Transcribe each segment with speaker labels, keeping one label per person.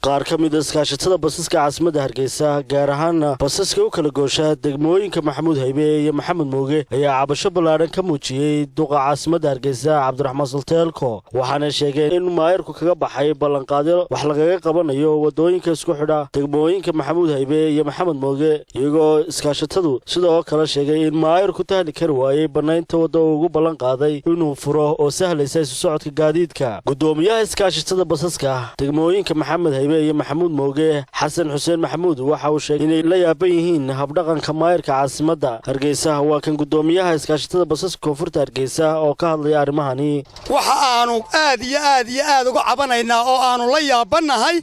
Speaker 1: qaar ka mid ah iskaashatada basaska caasimadda Hargeysa gaar ahaan basaska u kala goosha degmooyinka Maxamuud Haybe iyo Maxamed Mooge ayaa cabasho ballaaran ka muujiyay duqa caasimadda Hargeysa Cabdiraxmaan Sulteelko waxaana sheegeen in maayirku kaga baxay ballanqaadyo wax lagaga qabanayo wadooyinka isku xidha degmooyinka Maxamuud Haybe iyo Maxamed Mooge iyagoo iskaashatadu sidoo kale sheegay in maayirku tahli kar waayay banaynta waddo ugu ballan qaaday inuu furo oo sahlaysa isu socodka gaadiidka gudoomiyaha iskaashatada basaska degmooyinka Maxamed Haybe iyo Maxamuud Mooge Xasan Xuseen Maxamuud waxa uu sheegay inay la yaaban yihiin habdhaqanka maayirka caasimadda Hargeysa waa kan gudoomiyaha iskaashatada basaska koonfurta Hargeysa oo ka hadlaya arrimahani
Speaker 2: waxa aanu aad uga cabanaynaa oo aanu la yaabanahay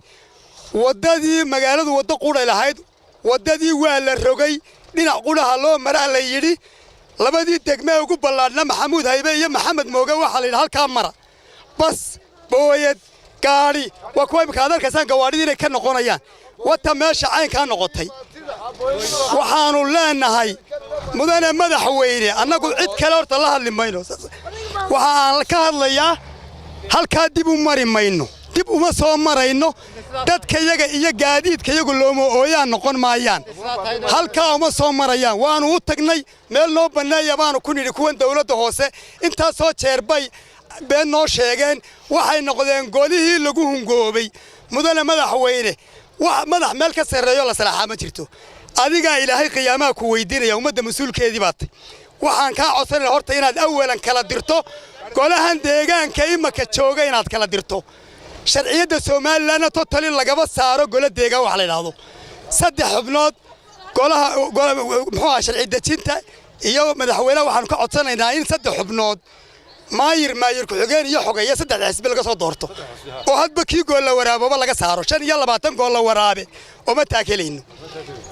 Speaker 2: wadadii magaaladu wada qudhay lahayd wadadii waa la rogay dhinac qudhaha loo maraa la yiri labadii degme ugu ballaadna Maxamuud Haybe iyo Maxamed Mooge waxa la yiri halka mara bas booyad gaari waa kuwa imka adarkasan gawaadhida inay ka noqonayaan wata meesha cayn ka noqotay waxaanu leenahay mudane madaxweyne annagu cid kale horta la hadli mayno waxa aan ka hadlayaa halka dib u mari mayno dib uma soo marayno dadka iyaga iyo gaadiidka iyagu looma ooyaan noqon maayaan halka uma soo marayaan waanu u tagnay meel noo baneeya baanu ku nidhi kuwan dawladda hoose inta soo jeerbay been noo sheegeen waxay noqdeen golihii lagu hungoobay mudane madaxweyne wax madax meel ka sareeyo la salaaxa ma jirto adiga ilaahay qiyaamaha ku weydiinaya ummadda mas'uulkeedii baatay waxaan ka codsanay horta inaad awalan kala dirto golahan deegaanka imaka jooga inaad kala dirto sharciyada Soomaaliland totally lagaba saaro gola deegaan wax la yiraahdo saddex xubnood golaha muxuu sharci dejinta iyo madaxweynaha waxaan ka codsanaynaa in saddex xubnood maayir ku xigeen iyo xogeeya saddex xisbi laga soo doorto oo hadba kii gool la waraabo laga saaro 25 gool la waraabe oo ma taagelayno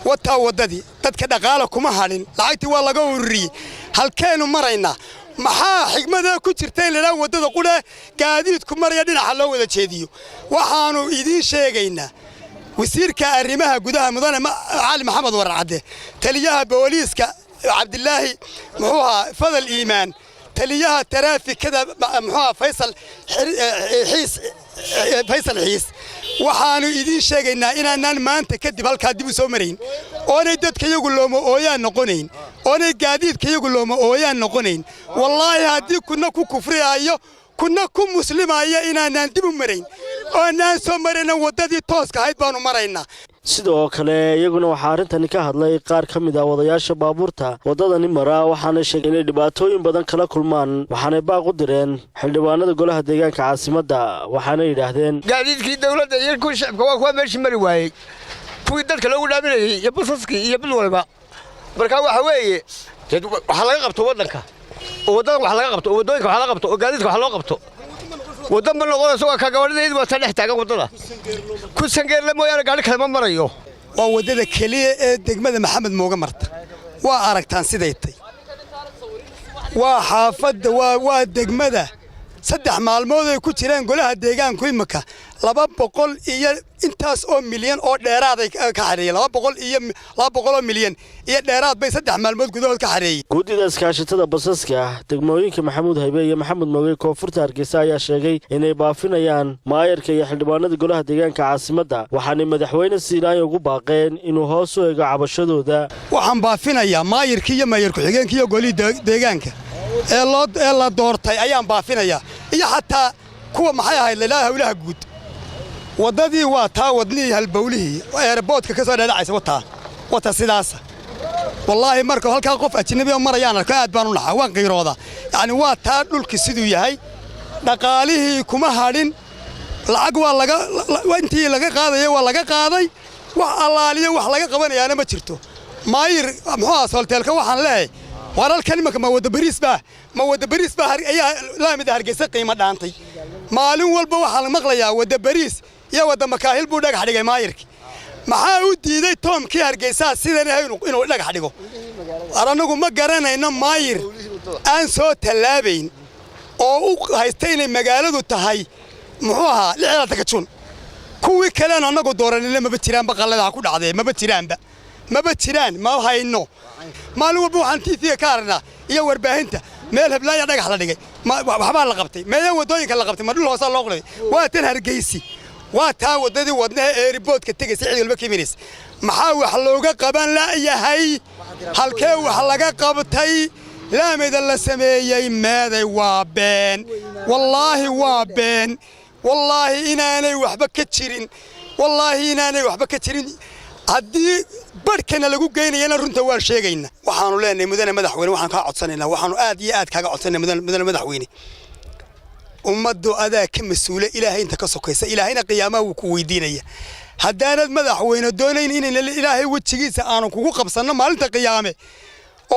Speaker 2: wata wadadii dadka dhaqaale kuma halin lacagtii waa laga ururiyay halkeenu marayna maxaa xigmada ku jirtay leeyahay wadada qudha gaadiidku maraya dhinaca loo wada jeediyo waxaanu idin sheegaynaa wasiirka arrimaha gudaha mudane Ali Maxamed Warcade taliyaha booliiska Cabdillaahi muxuu fadal iimaan taliyaha taraafikada muxuu Faysal Xiis waxaanu idin sheegaynaa inaan maanta kadib halka dib u soo marayn oo dadka iyagu looma ooyaan noqonayn oo gaadiidka iyagu looma ooyaan noqonayn wallahi hadii kuna ku kufriyayo kuna ku muslimaaya inaan dib u marayn oo aan soo marayna wadadii tooska ahayd baanu maraynaa
Speaker 1: sidoo kale iyaguna waxa arrintan ka hadlay qaar ka mid ah wadayaasha baabuurta wadadani mara waxaana sheegay inay dhibaatooyin badan kala kulmaan waxaana baaq u direen xildhibaanada golaha deegaanka caasimadda waxaana yiraahdeen
Speaker 3: gaadiidkii dawladda iyo ku shacabka waa kuwa meeshii mari waayay kuwii dadka lagu dhaaminayay iyo basaskii iyo bil walba marka waxa weeye waxa laga qabto wadanka oo wadan waxa laga qabto oo wadooyinka waxa laga qabto oo gaadiidka waxa loo qabto wadan ma noqonayso waa ka gawaadhida waa saddex taagan wadada ku sangeerle mooyaan gaari kale ma marayo
Speaker 2: waa wadada kaliya ee degmada Maxamed Mooge marta waa aragtaan siday tay waa xaafadda waa degmada saddex maalmood ay ku jireen golaha deegaanku imika 200 iyo intaas oo milyan oo dheeraad ay ka xareeyay 200 milyan iyo dheeraad bay saddex maalmood gudahood ka xareeyay
Speaker 1: guddida iskaashatada basaska degmooyinka Maxamuud Haybe iyo Maxamed Mooge koonfurta Hargeysa ayaa sheegay inay baafinayaan maayirka iyo xildhibaanada golaha deegaanka caasimadda waxaana madaxweyne Siinaay ugu baaqeen inuu hoos u eego cabashadooda
Speaker 2: waxaan baafinayaa maayirka iyo maayir ku xigeenka iyo goliha deegaanka ee la doortay ayaan baafinayaa iyo hatta kuwa maxay ahayd leeyahay hawlaha guud wadadii waa taa wadnii halbowlihii airportka ka soo dhaadacaysa wata sidaas wallahi marka halka qof ajnabi marayaan ka aad baan u naxaa waan qiirooda yani waa taa dhulki siduu yahay dhaqaalihii kuma hadhin lacag waa intii laga qaaday waa laga qaaday wax allaaliyo wax laga qabanayaana ma jirto maayir muxuu Sulteelka waxaan leeyahay waralkan ma wada bariis baa ayaa laamida Hargeysa qiimo dhaantay maalin walba waxaan maqlayaa wada bariis iyo wada makaahil buu dhagax dhigay maayirki maxaa u diiday Tomkii Hargeysa sidaan inuu dhagax dhigo aranagu ma garanayno maayir aan soo talaabayn oo u haystay inay magaaladu tahay muxuu ahaa lixda ka jun kuwii kale anagu dooranina ma jiraan baqalada ku dhacday ma jiraan ma hayno maalin walba waxaan tiifiga ka arnaa iyo warbaahinta meel heblaaya dhagax la dhigay waxba la qabtay meeyo wadooyinka la qabtay ma dhul hoos loo qoray waa tan Hargeysa waataa wadadii wadnaha ee riboodka tagaysay cid walba kiiminis maxaa wax looga qaban la yahay halkee wax laga qabtay laamida la sameeyay meeday waa been wallaahi inaanay waxba ka jirin haddii barhkana lagu geynayana runta waan sheegayna waxaanu leenahay mudane madaxweyne waxaan ka codsanaynaa waxaanu aad iyo aad kaaga codsanaynaa mudane madaxweyne ummaddu adaa ka mas'uula ilaahay inta ka sokaysa ilaahayna qiyaamaha wuu ku weydiinaya haddaanad madaxweyne doonayn inayna ilaahay wejigiisa aanu kugu qabsanno maalinta qiyaame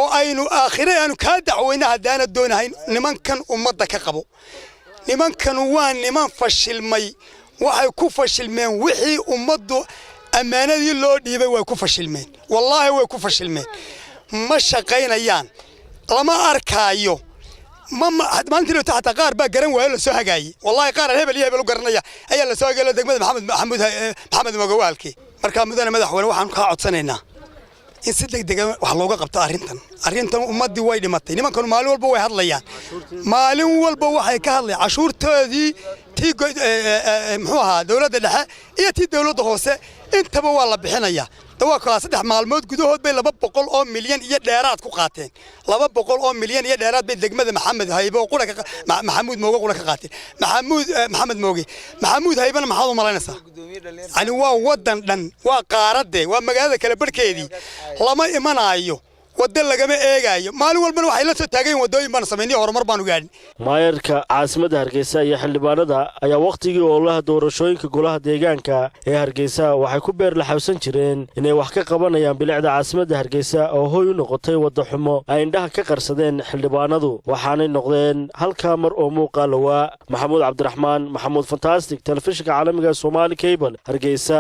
Speaker 2: oo aynu aakhire aanu kaa dacweyna haddaanad doonahayn nimankan ummadda ka qabo nimankan waa niman fashilmay waxay ku fashilmeen wixii ummaddu ammaanadii loo dhiibay way ku fashilmeen wallaahi way ku fashilmeen ma shaqaynayaan lama arkaayo maalintii xataa qaar baa garan waayo la soo hagaayey wallaahi qaar hebel iyo hebel u garanaya ayaa la soo hagaayay degmada maxamed magawaalkii markaa mudane madaxweyne waxaan kaa codsanaynaa in si degdeg wax looga qabto arrintan ummadii way dhimatay nimankan maalin walba way hadlayaan maalin walba waxay ka hadlayaan cashuurtoodii tii muxuu ahaa dawladda dhexe iyo tii dawladda hoose intaba waa la bixinayaa dawaa 3 maalmood gudahood bay 200 oo milyan iyo dheeraad ku qaateen 200 oo milyan iyo dheeraad bay degmada maxamed haybe oo maxamuud mooge qura ka qaateen maxamed mooge maxamuud haybana maxaad u malaynaysaa ani waa wadan dhan waa qaarade waa magaalada kala barkeedii lama imanayo wada lagama eegayo maalin walbana waxay la soo taageen wadooyin baan sameeyay horumar baan u gaadhin
Speaker 1: maayarka caasimadda Hargeysa iyo xildhibaanada ayaa waqtigii ololaha doorashooyinka golaha deegaanka ee Hargeysa waxay ku beer la xawsan jireen inay wax ka qabanayaan bilicda caasimadda Hargeysa oo hooy u noqotay wada xumo ay indhaha ka qarsadeen xildhibaanadu waxaanay noqdeen halka mar oo muuqaal waa Maxamuud Cabdiraxmaan Maxamuud Fantastic telefishinka caalamiga Somali Cable Hargeysa.